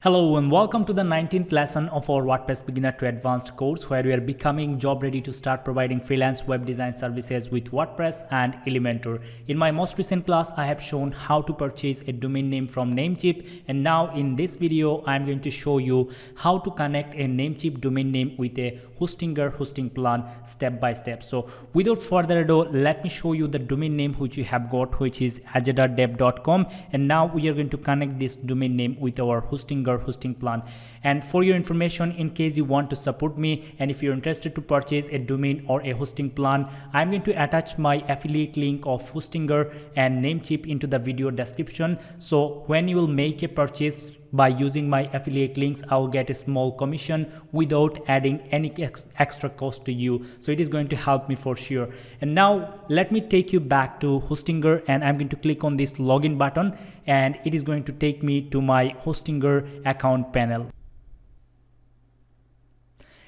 Hello and welcome to the 19th lesson of our WordPress Beginner to Advanced course, where we are becoming job ready to start providing freelance web design services with WordPress and Elementor. In my most recent class, I have shown how to purchase a domain name from Namecheap, and now in this video, I am going to show you how to connect a Namecheap domain name with a Hostinger hosting plan step by step. So without further ado, let me show you the domain name which we have got, which is azharul.com, and now we are going to connect this domain name with our Hostinger hosting plan. And for your information, in case you want to support me and if you're interested to purchase a domain or a hosting plan, I'm going to attach my affiliate link of Hostinger and Namecheap into the video description. So when you will make a purchase by using my affiliate links, I will get a small commission without adding any extra cost to you. So it is going to help me for sure. And now let me take you back to Hostinger, and I'm going to click on this login button, and it is going to take me to my Hostinger account panel.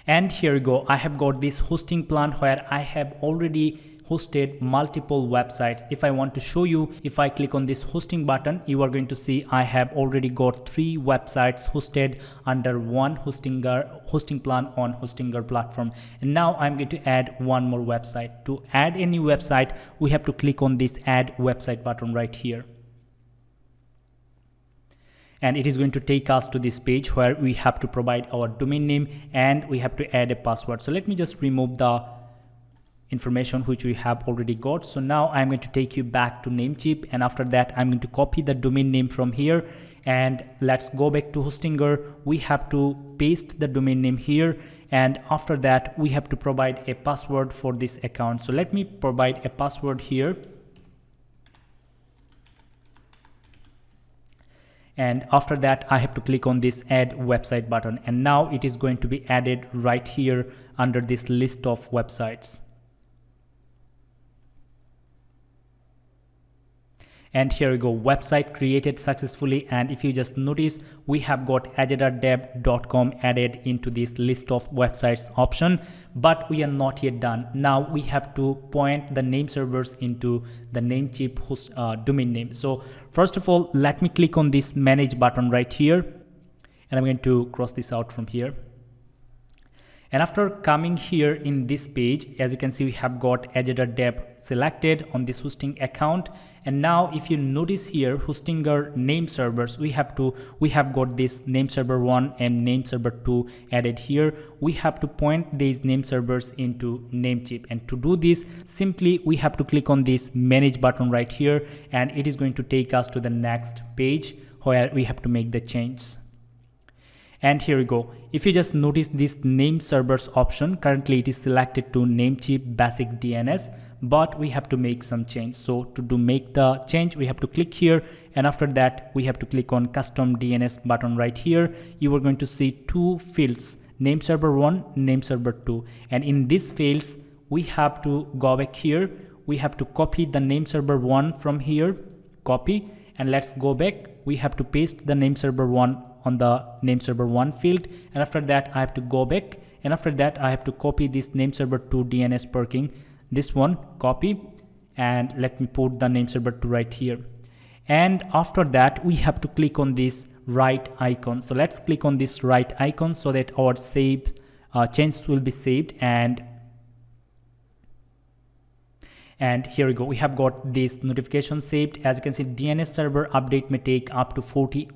And here you go, I have got this hosting plan where I have already hosted multiple websites. If I want to show you, if I click on this hosting button, you are going to see I have already got 3 websites hosted under one hosting plan on Hostinger platform. And now I'm going to add one more website. To add a new website, we have to click on this add website button right here. And it is going to take us to this page where we have to provide our domain name and we have to add a password. So let me just remove the information which we have already got. So now I'm going to take you back to Namecheap, and after that I'm going to copy the domain name from here, and let's go back to Hostinger. We have to paste the domain name here, and after that we have to provide a password for this account. So let me provide a password here. And after that I have to click on this add website button, and now it is going to be added right here under this list of websites. And here we go, website created successfully. And if you just notice, we have got azharul.com added into this list of websites option, but we are not yet done. Now we have to point the name servers into the Namecheap domain name. So first of all, let me click on this manage button right here, and I'm going to cross this out from here. And after coming here in this page, as you can see, we have got Azharul selected on this hosting account. And now if you notice here, Hostinger name servers, we have got this name server 1 and name server 2 added here. We have to point these name servers into Namecheap, and to do this, simply we have to click on this manage button right here, and it is going to take us to the next page where we have to make the changes. And here we go. If you just notice this name servers option, currently it is selected to Namecheap basic DNS, but we have to make some change. So to make the change, we have to click here, and after that we have to click on custom DNS button right here. You are going to see 2 fields, name server 1, name server 2, and in these fields we have to go back here. We have to copy the name server 1 from here, copy, and let's go back. We have to paste the name server 1 on the name server 1 field, and after that I have to go back, and after that I have to copy this name server 2 DNS parking, this one, copy, and let me put the name server 2 right here. And after that we have to click on this right icon. So let's click on this right icon so that our changes will be saved. And here we go, we have got this notification saved. As you can see, DNS server update may take up to 48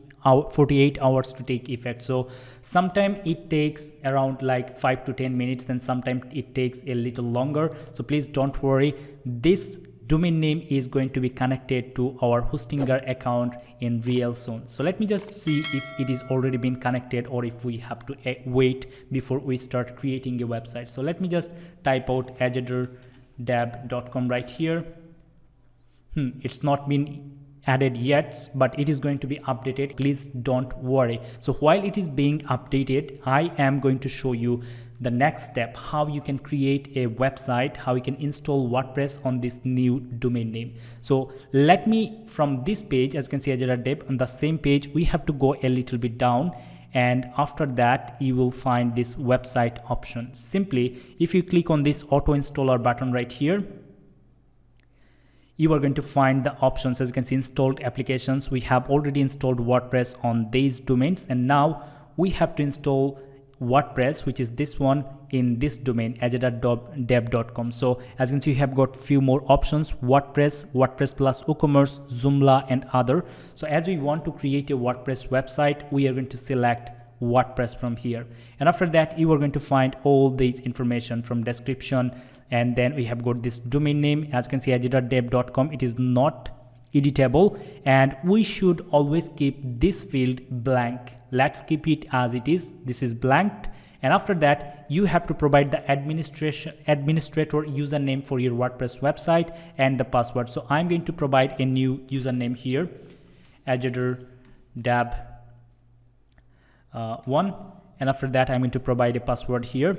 hours to take effect. So sometimes it takes around like 5 to 10 minutes, and sometimes it takes a little longer. So please don't worry, this domain name is going to be connected to our Hostinger account in real soon. So let me just see if it is already been connected or if we have to wait before we start creating a website. So let me just type out azharul.com right here. It's not been added yet, but it is going to be updated. Please don't worry. So while it is being updated, I am going to show you the next step, how you can create a website, how you can install WordPress on this new domain name. So let me, from this page, as you can see, Azharul on the same page, we have to go a little bit down, and after that you will find this website option. Simply, if you click on this auto installer button right here, you are going to find the options. As you can see, installed applications. We have already installed WordPress on these domains, and now we have to install WordPress, which is this one, in this domain, azharul.dev.com. so as you can see, you have got few more options: WordPress, WordPress plus WooCommerce, Joomla, and other. So as we want to create a WordPress website, we are going to select WordPress from here, and after that you are going to find all these information from description, and then we have got this domain name. As you can see, azharul.dev.com, it is not editable, and we should always keep this field blank. Let's keep it as it is. This is blank, and after that you have to provide the administrator username for your WordPress website and the password. So I'm going to provide a new username here, azharul.dev1, and after that I'm going to provide a password here,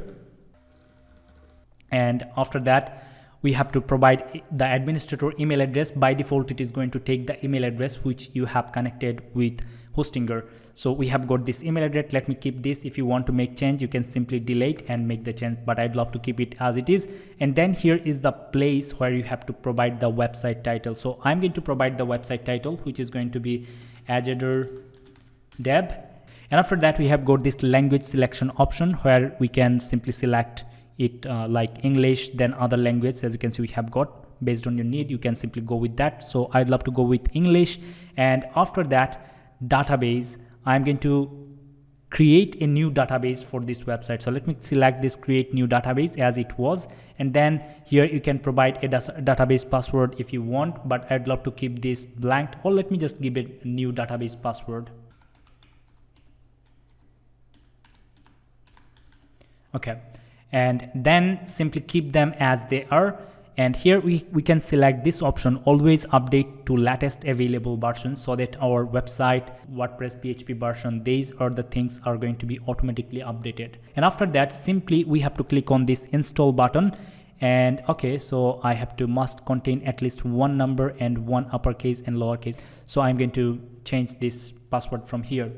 and after that we have to provide the administrator email address. By default it is going to take the email address which you have connected with Hostinger. So we have got this email address. Let me keep this. If you want to make change, you can simply delete and make the change, but I'd love to keep it as it is. And then here is the place where you have to provide the website title. So I'm going to provide the website title, which is going to be Azharul Dev, and after that we have got this language selection option where we can simply select it like English, then other language. As you can see, we have got, based on your need, you can simply go with that. So I'd love to go with English, and after that database, I'm going to create a new database for this website. So let me select this create new database as it was, and then here you can provide a database password if you want, but I'd love to keep this blank, or let me just give it a new database password. Okay, and then simply keep them as they are. And here we can select this option, always update to latest available versions, so that our website, WordPress, PHP version, these are the things are going to be automatically updated. And after that, simply we have to click on this install button. And okay, so I have to must contain at least one number and one uppercase and lowercase. So I'm going to change this password from here.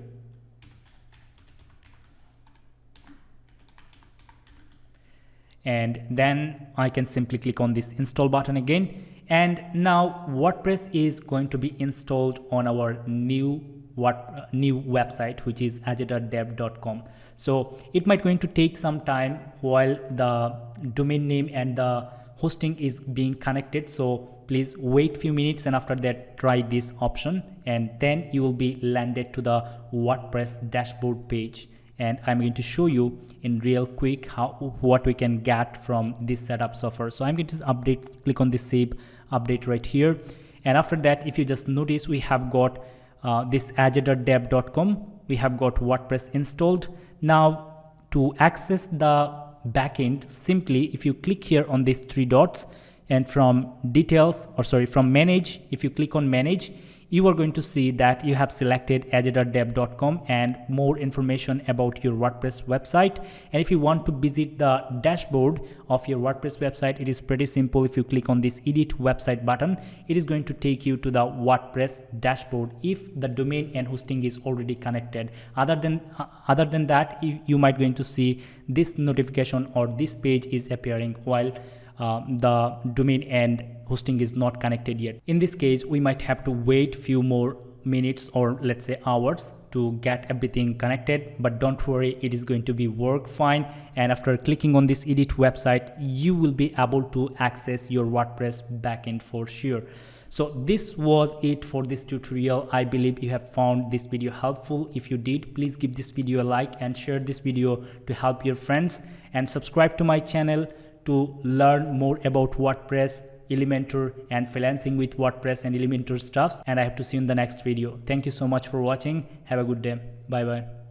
And then I can simply click on this install button again, and now WordPress is going to be installed on our new website, which is azharul.dev.com. so it might going to take some time while the domain name and the hosting is being connected, so please wait few minutes, and after that try this option, and then you will be landed to the WordPress dashboard page. And I'm going to show you in real quick what we can get from this setup software. So I'm going to update, click on this save update right here, and after that, if you just notice, we have got this azharul.dev.com, we have got WordPress installed. Now to access the backend, simply if you click here on these three dots, and from details, or sorry, from manage, if you click on manage, you are going to see that you have selected azharul.dev.com and more information about your WordPress website. And if you want to visit the dashboard of your WordPress website, it is pretty simple. If you click on this edit website button, it is going to take you to the WordPress dashboard if the domain and hosting is already connected. Other than that, you might going to see this notification or this page is appearing while the domain and hosting is not connected yet. In this case, we might have to wait few more minutes, or let's say hours, to get everything connected, but don't worry, it is going to be work fine. And after clicking on this edit website, you will be able to access your WordPress backend for sure. So this was it for this tutorial. I believe you have found this video helpful. If you did, please give this video a like and share this video to help your friends, and subscribe to my channel to learn more about WordPress, Elementor, and freelancing with WordPress and Elementor stuffs. And I have to see you in the next video. Thank you so much for watching. Have a good day. Bye bye.